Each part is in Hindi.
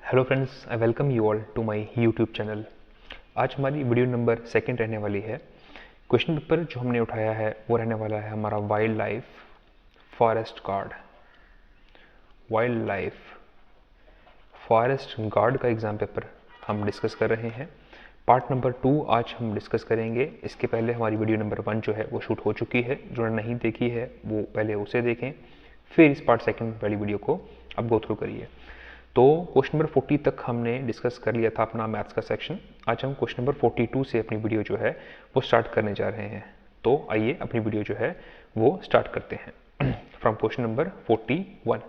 Hello friends, I welcome you all to my YouTube channel. आज हमारी वीडियो नंबर सेकंड रहने वाली है। क्वेश्चन पेपर जो हमने उठाया है वो रहने वाला है हमारा wild life forest guard. Wild life forest guard का एग्ज़ाम पेपर हम डिस्कस कर रहे हैं। पार्ट नंबर 2 आज हम डिस्कस करेंगे। इसके पहले हमारी वीडियो नंबर 1 जो है वो शूट हो चुकी है। जो नहीं देखी है वो पहले उसे देखें, फिर इस पार्ट सेकंड वाली वीडियो को अब गो थ्रू करिए। तो क्वेश्चन नंबर 40 तक हमने डिस्कस कर लिया था अपना मैथ्स का सेक्शन। आज हम क्वेश्चन नंबर 42 से अपनी वीडियो जो है वो स्टार्ट करने जा रहे हैं। तो आइए अपनी वीडियो जो है वो स्टार्ट करते हैं फ्रॉम क्वेश्चन नंबर 41।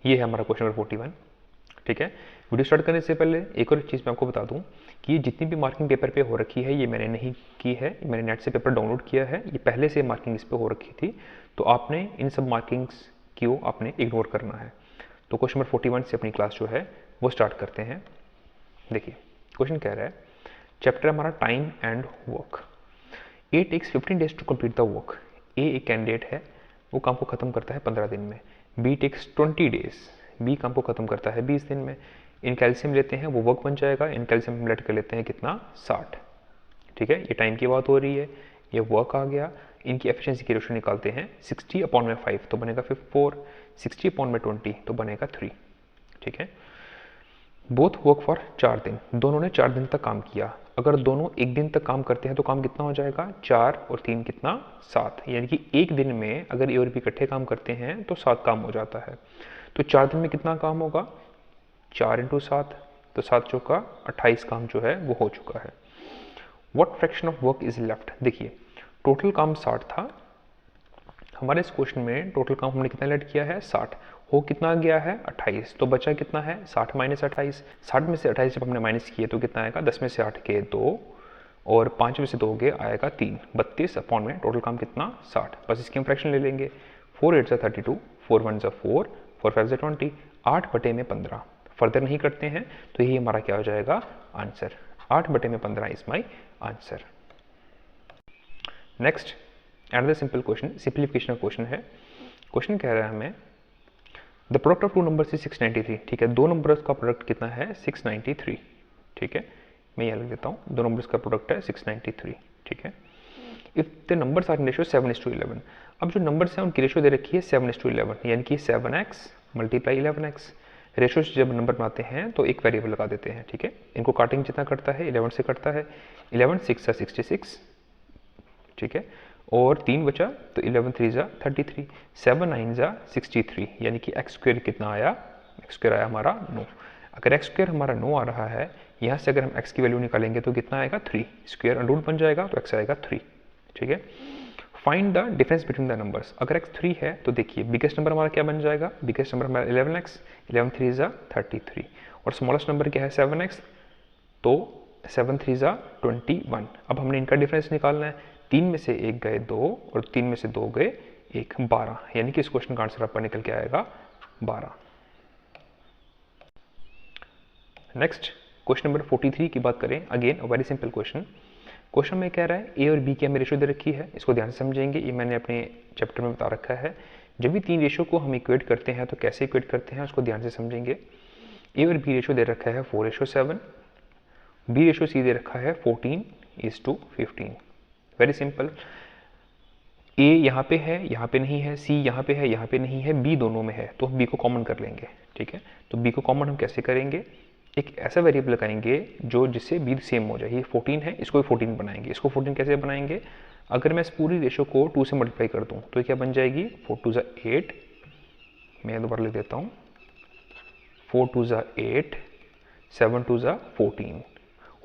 ये है हमारा क्वेश्चन नंबर 41। ठीक है, वीडियो स्टार्ट करने से पहले एक और चीज़ मैं आपको बता दूं कि ये जितनी भी मार्किंग पेपर पे हो रखी है ये मैंने नहीं की है, मैंने नेट से पेपर डाउनलोड किया है। ये पहले से मार्किंग इस पे हो रखी थी, तो आपने इन सब मार्किंग्स को आपने इग्नोर करना है। तो क्वेश्चन नंबर 41 से अपनी क्लास जो है वो स्टार्ट करते हैं। देखिए क्वेश्चन कह रहा है, चैप्टर हमारा time and work. A takes 15 days to complete the work. A एक कैंडिडेट है, वो काम को खत्म करता है 15 दिन में। बी टेक्स 20 डेज, बी काम को खत्म करता है 20 दिन में। इन कैल्शियम लेते हैं, वो वर्क बन जाएगा। इन कैल्शियम हम लेट कर लेते हैं कितना, 60। ठीक है, ये टाइम की बात हो रही है, ये वर्क आ गया। इनकी एफिशिएंसी की रेशो निकालते हैं, 60/5 तो बनेगा 4, 60/20 तो बनेगा 3। ठीक है, बोथ वर्क फॉर 4 दिन, दोनों ने 4 दिन तक काम किया। अगर दोनों एक दिन तक काम करते हैं तो काम कितना हो जाएगा, 4 और 3 कितना, 7। यानी कि एक दिन में अगर ए और बी इकट्ठे काम करते हैं तो 7 काम हो जाता है। तो 4 दिन में कितना काम होगा, 4 × 7 तो 7 चौका 28 काम जो है वो हो चुका है। What fraction of work is left. देखिए टोटल काम 60 था हमारे इस क्वेश्चन में। टोटल काम हमने कितना लेट किया है, 60। हो कितना गया है, 28। तो बचा कितना है, 60 - 28। 60 में से 28 जब हमने माइनस किए तो कितना आएगा, 10 में से 8 गए 2 और 5 में से 2 गए आएगा 3। 32 अपॉन में टोटल काम कितना, 60। बस इसकी हम फ्रैक्शन ले लेंगे। 4 8 32, 4 1 4, 4 5 20, 8/15। फर्दर नहीं करते हैं तो यही हमारा क्या हो जाएगा, answer. 8/15 is my answer. Next another simple question, simplification का क्वेश्चन है। क्वेश्चन कह रहा है हमें, the product of 2 numbers is 693। ठीक है, दो नंबर्स का प्रोडक्ट कितना है, 693। ठीक है, मैं यह लिख देता हूँ, दो नंबर्स का प्रोडक्ट है 693। ठीक है, if the numbers are in ratio 7:11। अब जो नंबर्स हैं उनकी रेशियो दे रखी है 7:11, यानी कि 7x × 11x। रेशियो से जब नंबर बनाते हैं तो एक वेरिएबल लगा देते हैं। ठीक है, इनको काटेंगे जितना कटता है 11 से कटता है, 11 6 66। ठीक है, और 3 बचा तो 11 3 33, 7 9 63, यानी कि एक्स स्क्वेयर कितना आया, एक्स स्क्वेयर आया हमारा 9। अगर एक्स स्क्वेयर हमारा 9 आ रहा है, यहाँ से अगर हम एक्स की वैल्यू निकालेंगे तो कितना आएगा, 3। स्क्वेयर रूट बन जाएगा तो एक्स आएगा 3। ठीक है, find the difference between the numbers. अगर एक्स 3 है तो देखिए बिगेस्ट नंबर हमारा क्या बन जाएगा, बिगेस्ट नंबर हमारा 11x, 11 3 33, और स्मॉलेस्ट नंबर क्या है 7x, तो 7 3 21। अब हमने इनका डिफरेंस निकालना है। 3 में से 1 गए 2 और 3 में से 2 गए 1, 12, यानी कि इस क्वेश्चन का आंसर आपका निकल के आएगा 12। नेक्स्ट क्वेश्चन नंबर 43 की बात करें, again very simple question. Question में कह रहा है ए और बी की हमें रेशो दे रखी है, इसको ध्यान से समझेंगे। ये मैंने अपने चैप्टर में बता रखा है। जब भी 3 रेशो को हम इक्वेट करते हैं तो कैसे इक्वेट करते हैं उसको ध्यान से समझेंगे। ए और बी रेशो दे रखा है 4:7, बी रेशो सी दे रखा है 14:15। वेरी सिंपल, ए यहाँ पे है, यहाँ पे नहीं है, सी यहाँ पे है, यहाँ पे नहीं है, बी दोनों में है, तो हम बी को कॉमन कर लेंगे। ठीक है, तो बी को कॉमन हम कैसे करेंगे, एक ऐसा वेरिएबल लगाएंगे जो जिससे बी सेम हो जाए। ये 14 है, इसको भी 14 बनाएंगे। इसको 14 कैसे बनाएंगे, अगर मैं इस पूरी रेशो को 2 से मल्टीप्लाई कर दूँ तो क्या बन जाएगी, 4 2 8, मैं दोबारा लिख देता हूँ, 4 2 8, 7 2 14,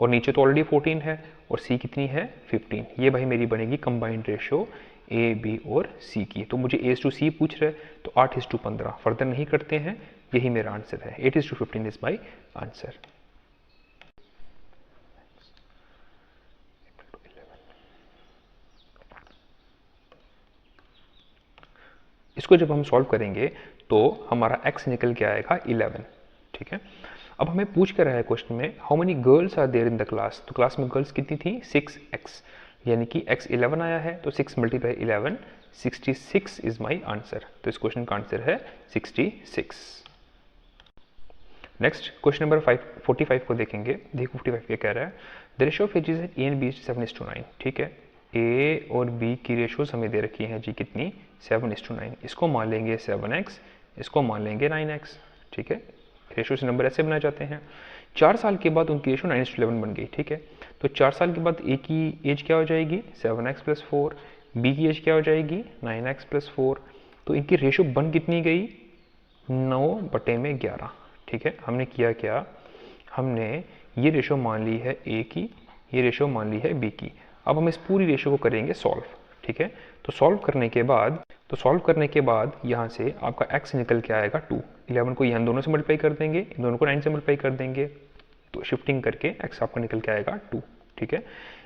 और नीचे तो ऑलरेडी 14 है, और सी कितनी है 15। ये भाई मेरी बनेगी कंबाइंड रेशो ए बी और सी की। तो मुझे ए टू सी पूछ रहे तो 8:15, फर्दर नहीं करते हैं, यही मेरा आंसर है। 8:15 इज माई आंसर। इसको जब हम सॉल्व करेंगे तो हमारा x निकल के आएगा 11। ठीक है, अब हमें पूछ कर रहा है क्वेश्चन में, how many girls are there in the class. तो क्लास में गर्ल्स कितनी थी, 6x, यानी कि x 11 आया है तो 6 × 11 66 इज माई आंसर। तो इस क्वेश्चन का आंसर है 66। नेक्स्ट क्वेश्चन नंबर 45 को देखेंगे। देखो 45 क्या कह रहा है, the ratio of ages A and B is 7:9। ठीक है, ए और बी की रेशियोज हमें दे रखी है जी कितनी, 7:9। इसको मान लेंगे 7x, इसको मान लेंगे 9x। ठीक है, रेशियो से नंबर ऐसे बनाए जाते हैं। 4 साल के बाद उनकी रेशियो 9:11 बन गई। ठीक है, तो 4 साल के बाद ए की एज क्या हो जाएगी 7x + 4, बी की एज क्या हो जाएगी 9x + 4। तो इनकी रेशियो बन कितनी गई 9/11। ठीक है, हमने किया क्या, हमने ये रेशियो मान ली है ए की, ये रेशियो मान ली है बी की। अब हम इस पूरी रेशियो को करेंगे सॉल्व। ठीक है, तो सॉल्व करने के बाद यहाँ से आपका x निकल के आएगा 2। 11 को यहाँ दोनों से मल्टीप्लाई कर देंगे, इन दोनों को 9 से मल्टीप्लाई कर देंगे, तो शिफ्टिंग करके x आपका निकल के आएगा 2। ठीक है,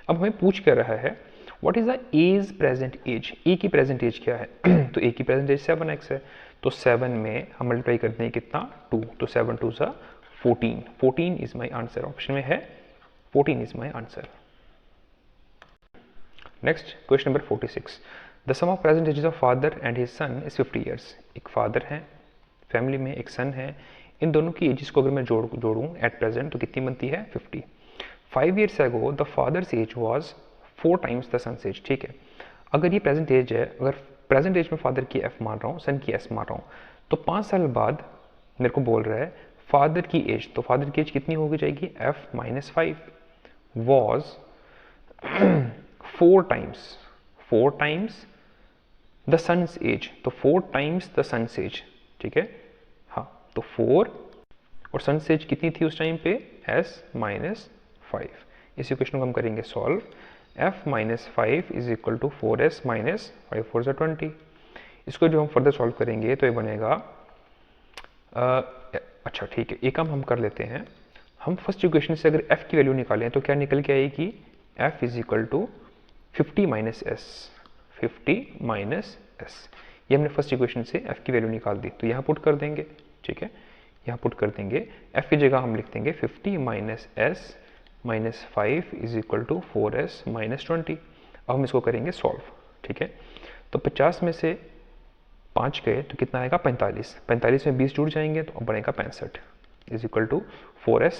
अब हमें पूछ कर रहा है what is the age present age, A की प्रेजेंट एज क्या है तो ए की प्रेजेंट एज 7x है, तो 7 में हम मल्टीप्लाई करते हैं कितना 2, तो 7 2 सा 14। 14 इज माई आंसर, ऑप्शन में है 14 is my answer. Next question number 46, the sum of present ages of father and his son is 50 years. एक फादर है, फैमिली में एक सन है, इन दोनों की एजेस को अगर मैं जोड़ूं एट प्रेजेंट तो कितनी बनती है 50। 5 years ago the father's age was 4 times the son's age. ठीक है, अगर ये प्रेजेंट एज है, अगर प्रेजेंट एज में फादर की f मान रहा हूँ, सन की s मान रहा हूँ, तो 5 साल बाद मेरे को बोल रहा है फादर की एज, तो फादर की एज कितनी होगी जाएगी f - 5 was 4 times the son's age, तो 4 times द सन्स एज। ठीक है, हाँ, तो 4 और सन्स एज कितनी थी उस टाइम पे s - 5। इस इक्वेशन को हम करेंगे solve, f - 5 is equal to 4s - 5 4 = 20। इसको जो हम फर्दर सॉल्व करेंगे तो ये बनेगा अच्छा ठीक है, एक काम हम कर लेते हैं, हम फर्स्ट इक्वेशन से अगर f की वैल्यू निकालें तो क्या निकल के आएगी f is equal to 50 - s, 50 - s। ये हमने फर्स्ट इक्वेशन से f की वैल्यू निकाल दी, तो यहाँ पुट कर देंगे। ठीक है, यहाँ पुट कर देंगे, f की जगह हम लिख देंगे 50 - s - 5 is equal to 4s - 20। अब हम इसको करेंगे सॉल्व। ठीक है, तो 50 में से 5 गए तो कितना आएगा 45, 45 में 20 जुड़ जाएंगे तो बनेगा 65 इज इक्वल टू 4s,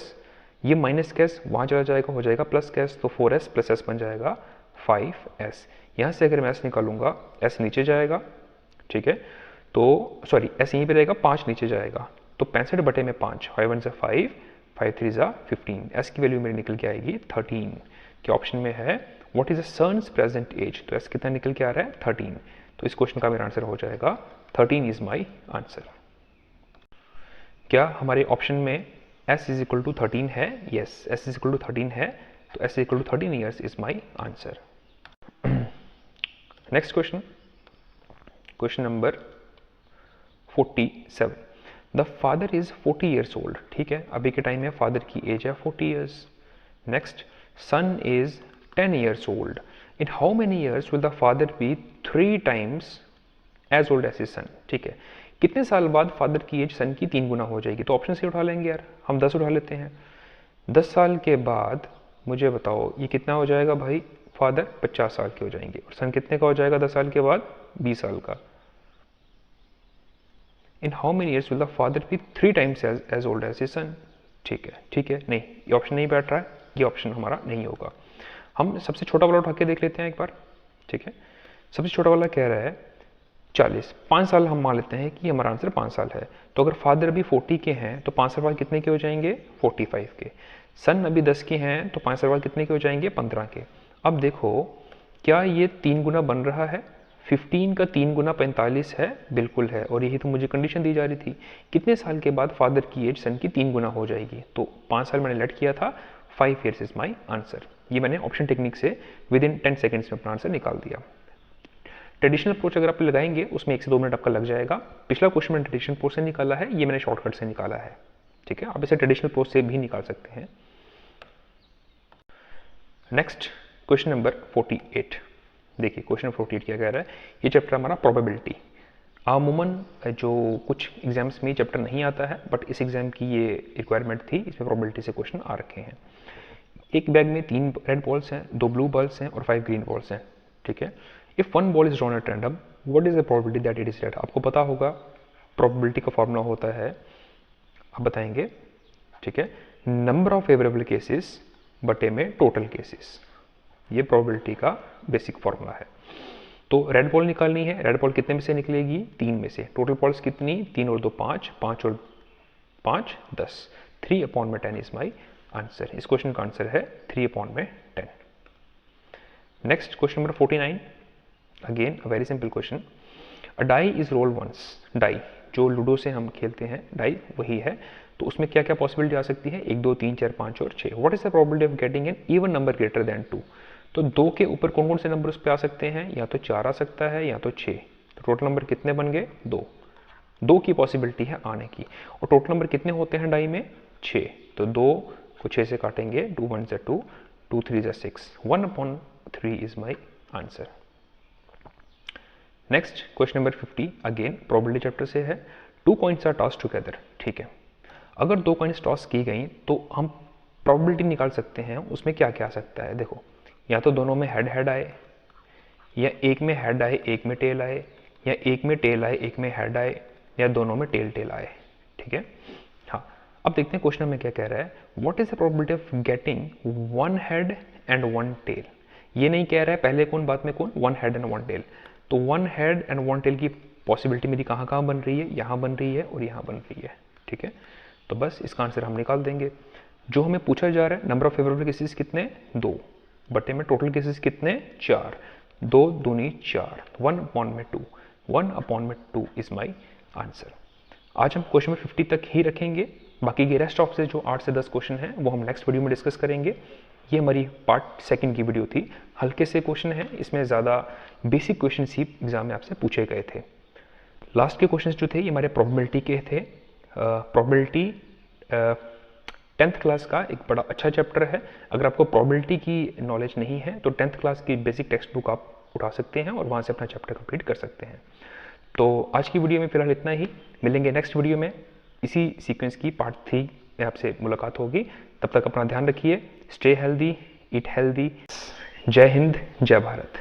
ये माइनस कैस वहाँ चला जाएगा, हो जाएगा प्लस कैस, तो 4s + s बन जाएगा 5s। यहाँ से अगर मैं s निकालूंगा s नीचे जाएगा। ठीक है, तो सॉरी s यहीं पे रहेगा, 5 नीचे जाएगा, तो 65/5, 5 1 = 5, 5 3 = 15। s की वैल्यू मेरी निकल के आएगी 13, के ऑप्शन में है what is the son's present age, तो s कितना निकल के आ रहा है 13, तो इस क्वेश्चन का मेरा आंसर हो जाएगा 13 इज माई आंसर। क्या हमारे ऑप्शन में s इज इक्वल टू 13 है? Yes, s is equal to 13 है, तो s is equal to 13 years is my answer. Next question, question number 47, the father is 40 years old। ठीक है, अभी के टाइम में फादर की एज है 40 years। Next, son is 10 years old। In how many years will the father be 3 times as old as his son. ठीक है, कितने साल बाद फादर की एज सन की 3 गुना हो जाएगी, तो ऑप्शन से उठा लेंगे यार, हम 10 उठा लेते हैं। 10 साल के बाद मुझे बताओ ये कितना हो जाएगा भाई, फादर 50 साल के हो जाएंगे, और सन कितने का हो जाएगा 10 साल के बाद 20 साल का। In how many years will the father be 3 times as old as his son. ठीक है, नहीं ये ऑप्शन नहीं बैठ रहा है, ये ऑप्शन हमारा नहीं होगा। हम सबसे छोटा वाला उठा के देख लेते हैं एक बार। ठीक है, सबसे छोटा वाला कह रहा है 40, 5 साल हम मान लेते हैं कि हमारा आंसर 5 साल है, तो अगर फादर अभी 40 के हैं तो 5 साल बाद कितने के हो जाएंगे 45 के। सन अभी 10 के हैं तो 5 साल बाद कितने के हो जाएंगे 15 के। अब देखो क्या ये 3 गुना बन रहा है, 15 का 3 गुना 45 है, बिल्कुल है, और यही तो मुझे कंडीशन दी जा रही थी, कितने साल के बाद फादर की एज सन की 3 गुना हो जाएगी, तो 5 साल मैंने लेट किया था, 5 years इज माई आंसर। ये मैंने ऑप्शन टेक्निक से विद इन 10 seconds में अपना आंसर निकाल दिया। ट्रेडिशनल अप्रोच अगर आप लगाएंगे उसमें 1 से 2 मिनट आपका लग जाएगा। पिछला क्वेश्चन मैंने ट्रेडिशनल अप्रोच से निकाला है, ये मैंने शॉर्टकट से निकाला है। ठीक है, आप इसे ट्रेडिशनल अप्रोच से भी निकाल सकते हैं। नेक्स्ट क्वेश्चन नंबर 48, देखिए क्वेश्चन 48 क्या कह रहा है, ये चैप्टर हमारा प्रोबेबिलिटी। अमूमन जो कुछ एग्जाम्स में चैप्टर नहीं आता है, बट इस एग्जाम की ये रिक्वायरमेंट थी, इसमें प्रोबेबिलिटी से क्वेश्चन आ रखे हैं। एक बैग में 3 रेड बॉल्स हैं, 2 ब्लू बॉल्स हैं और 5 ग्रीन बॉल्स हैं। ठीक है, if 1 ball is drawn at random what is the probability that it is right, आपको पता होगा प्रोबेबिलिटी का फॉर्मूला होता है, आप बताएंगे, ठीक है, नंबर ऑफ फेवरेबल केसेस बटे में टोटल केसेस, ये प्रोबेबिलिटी का बेसिक फॉर्मूला है। तो रेड बॉल निकालनी है, रेड बॉल कितने में से निकलेगी, 3 में से। टोटल बॉल्स कितनी, 3 और 2 5, 5 और 5 10, 3/10 इज माई आंसर। इस क्वेश्चन का आंसर है 3/10। Next question number 49, again a very simple question. A die is roll once, die जो लूडो से हम खेलते हैं डाई वही है, तो उसमें क्या क्या पॉसिबिलिटी आ सकती है, 1 2 3 4 5 और 6। What is the probability of getting an even number greater than 2, तो 2 के ऊपर कौन कौन से नंबर उस पर आ सकते हैं, या तो 4 आ सकता है या तो 6। तो टोटल नंबर कितने बन गए, 2 की पॉसिबिलिटी है आने की, और टोटल नंबर कितने होते हैं डाई में, 6। तो 2 को 6 से काटेंगे, 2 1 से 2, 2 3 से 6, 1/3 is my answer. Next question number 50, again probability chapter से है। 2 कॉइन्स आर टॉस टुगेदर, ठीक है, अगर 2 कॉइन्स टॉस की गई तो हम प्रोबेबिलिटी निकाल सकते हैं, उसमें क्या क्या आ सकता है, देखो, या तो दोनों में हेड हेड आए, या एक में हेड आए एक में टेल आए, या एक में टेल आए एक में हेड आए, या दोनों में टेल टेल आए, ठीक है। हाँ, अब देखते हैं क्वेश्चन में क्या कह रहा है, what is the probability of getting 1 head and 1 tail. ये नहीं कह रहा है पहले कौन बाद में कौन, 1 हेड एंड 1 टेल। तो 1 हेड एंड 1 टेल की पॉसिबिलिटी मेरी कहाँ कहाँ बन रही है, यहाँ बन रही है और यहाँ बन रही है, ठीक है। तो बस इसका आंसर हम निकाल देंगे। जो हमें पूछा जा रहा है, नंबर ऑफ फेवरेबल केसेस कितने, 2 बटे में टोटल केसेस कितने, 4, 2 दूनी 4, 1/2, 1/2 इज माई आंसर। आज हम क्वेश्चन नंबर 50 तक ही रखेंगे, बाकी के रेस्ट ऑफ से जो 8 से 10 क्वेश्चन हैं वो हम नेक्स्ट वीडियो में डिस्कस करेंगे। ये हमारी पार्ट 2 की वीडियो थी, हल्के से क्वेश्चन हैं, इसमें ज़्यादा बेसिक क्वेश्चन ही एग्जाम में आपसे पूछे गए थे। लास्ट के क्वेश्चन जो थे ये हमारे प्रोबेबिलिटी के थे। प्रोबेबिलिटी 10th क्लास का एक बड़ा अच्छा चैप्टर है। अगर आपको प्रोबेबिलिटी की नॉलेज नहीं है तो 10th क्लास की बेसिक टेक्स्ट बुक आप उठा सकते हैं और वहाँ से अपना चैप्टर कंप्लीट कर सकते हैं। तो आज की वीडियो में फिलहाल इतना ही, मिलेंगे नेक्स्ट वीडियो में, इसी सीक्वेंस की पार्ट 3 में आपसे मुलाकात होगी। तब तक अपना ध्यान रखिए, स्टे हेल्दी, ईट हेल्दी। जय हिंद, जय भारत।